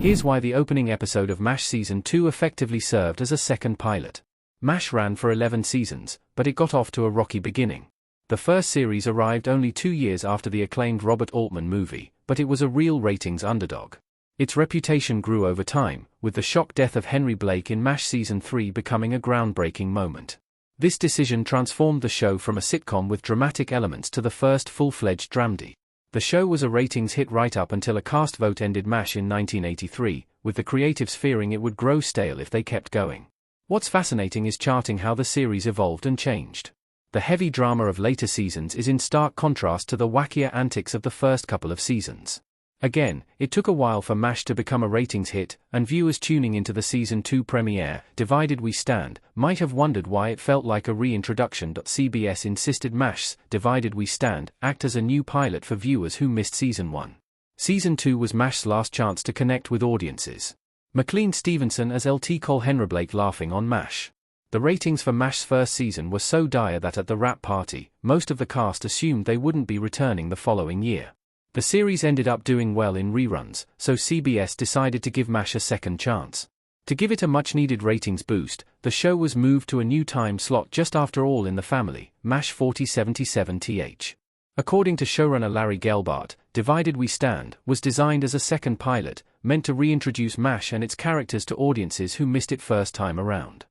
Here's why the opening episode of MASH Season 2 effectively served as a second pilot. MASH ran for 11 seasons, but it got off to a rocky beginning. The first series arrived only 2 years after the acclaimed Robert Altman movie, but it was a real ratings underdog. Its reputation grew over time, with the shock death of Henry Blake in MASH Season 3 becoming a groundbreaking moment. This decision transformed the show from a sitcom with dramatic elements to the first full-fledged dramedy. The show was a ratings hit right up until a cast vote ended MASH in 1983, with the creatives fearing it would grow stale if they kept going. What's fascinating is charting how the series evolved and changed. The heavy drama of later seasons is in stark contrast to the wackier antics of the first couple of seasons. Again, it took a while for MASH to become a ratings hit, and viewers tuning into the Season 2 premiere, Divided We Stand, might have wondered why it felt like a reintroduction. CBS insisted MASH's Divided We Stand act as a new pilot for viewers who missed Season 1. Season 2 was MASH's last chance to connect with audiences. McLean Stevenson as LT Cole Henry Blake laughing on MASH. The ratings for MASH's first season were so dire that at the wrap party, most of the cast assumed they wouldn't be returning the following year. The series ended up doing well in reruns, so CBS decided to give MASH a second chance. To give it a much-needed ratings boost, the show was moved to a new time slot just after All in the Family, MASH 4077th. According to showrunner Larry Gelbart, Divided We Stand was designed as a second pilot, meant to reintroduce MASH and its characters to audiences who missed it first time around.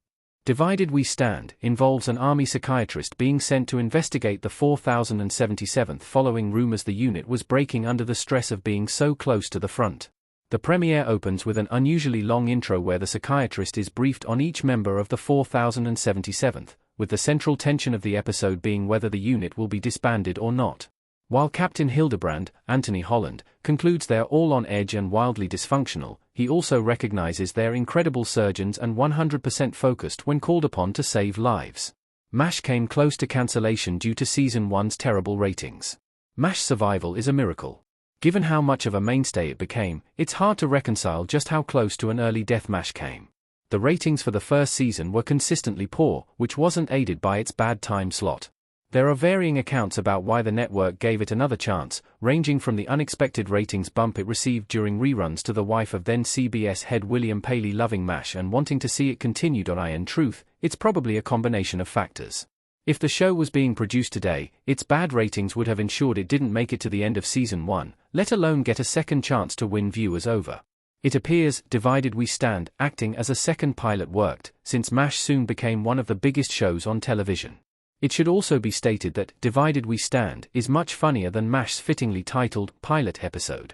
Divided We Stand involves an army psychiatrist being sent to investigate the 4077th following rumors the unit was breaking under the stress of being so close to the front. The premiere opens with an unusually long intro where the psychiatrist is briefed on each member of the 4077th, with the central tension of the episode being whether the unit will be disbanded or not. While Captain Hildebrand, Anthony Holland, concludes they're all on edge and wildly dysfunctional, he also recognizes they're incredible surgeons and 100% focused when called upon to save lives. MASH came close to cancellation due to Season 1's terrible ratings. MASH's survival is a miracle. Given how much of a mainstay it became, it's hard to reconcile just how close to an early death MASH came. The ratings for the first season were consistently poor, which wasn't aided by its bad time slot. There are varying accounts about why the network gave it another chance, ranging from the unexpected ratings bump it received during reruns to the wife of then CBS head William Paley loving MASH and wanting to see it continued on. In truth, it's probably a combination of factors. If the show was being produced today, its bad ratings would have ensured it didn't make it to the end of Season 1, let alone get a second chance to win viewers over. It appears Divided We Stand acting as a second pilot worked, since MASH soon became one of the biggest shows on television. It should also be stated that Divided We Stand is much funnier than MASH's fittingly titled pilot episode.